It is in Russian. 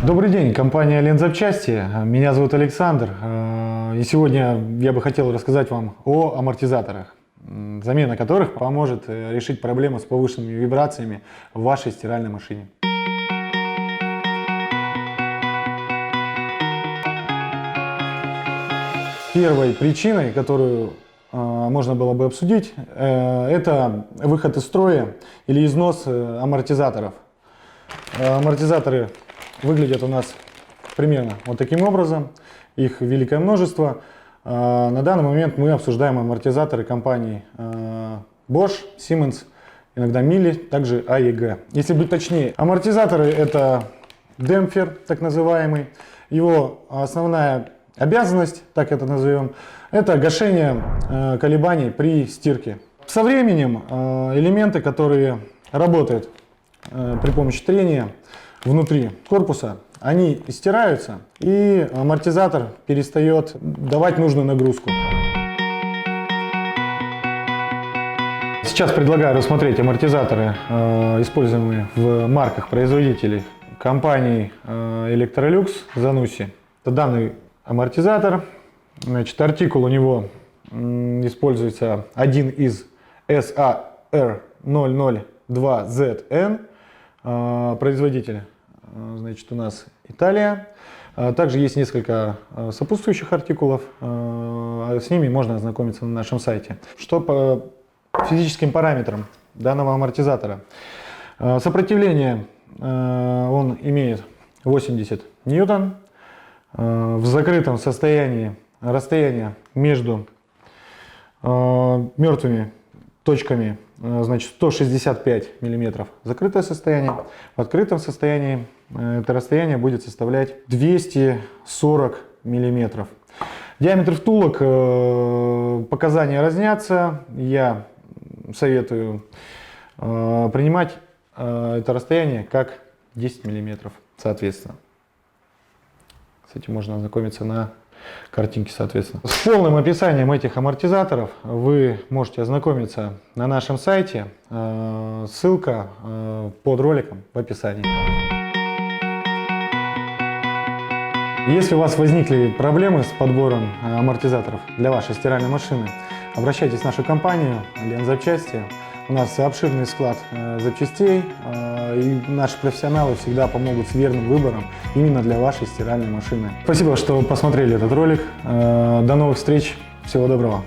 Добрый день, компания Лензапчасти. Меня зовут Александр. И сегодня я бы хотел рассказать вам о амортизаторах, замена которых поможет решить проблему с повышенными вибрациями в вашей стиральной машине. Первой причиной, которую можно было бы обсудить, это выход из строя или износ амортизаторов. Амортизаторы выглядят у нас примерно вот таким образом. Их великое множество. На данный момент мы обсуждаем амортизаторы компаний Bosch, Siemens, иногда Miele, также AEG. Если быть точнее, амортизаторы — это демпфер, так называемый. Его основная обязанность, так это назовем, это гашение колебаний при стирке. Со временем элементы, которые работают при помощи трения внутри корпуса, они стираются, и амортизатор перестает давать нужную нагрузку. Сейчас предлагаю рассмотреть амортизаторы, используемые в марках производителей компаний Electrolux, Zanussi. Это данный амортизатор. Значит, артикул у него используется один из SAR002ZN. Производитель, значит, у нас Италия. Также есть несколько сопутствующих артикулов. С ними можно ознакомиться на нашем сайте. Что по физическим параметрам данного амортизатора? Сопротивление он имеет 80 ньютон. В закрытом состоянии расстояние между мертвыми точками, значит, 165 миллиметров закрытое состояние. В открытом состоянии это расстояние будет составлять 240 миллиметров. Диаметр втулок, показания разнятся. Я советую принимать это расстояние как 10 миллиметров, соответственно. С этим можно ознакомиться на картинке, соответственно. С полным описанием этих амортизаторов вы можете ознакомиться на нашем сайте. Ссылка под роликом в описании. Если у вас возникли проблемы с подбором амортизаторов для вашей стиральной машины, обращайтесь в нашу компанию Лензапчасти. У нас обширный склад запчастей, и наши профессионалы всегда помогут с верным выбором именно для вашей стиральной машины. Спасибо, что посмотрели этот ролик. До новых встреч. Всего доброго.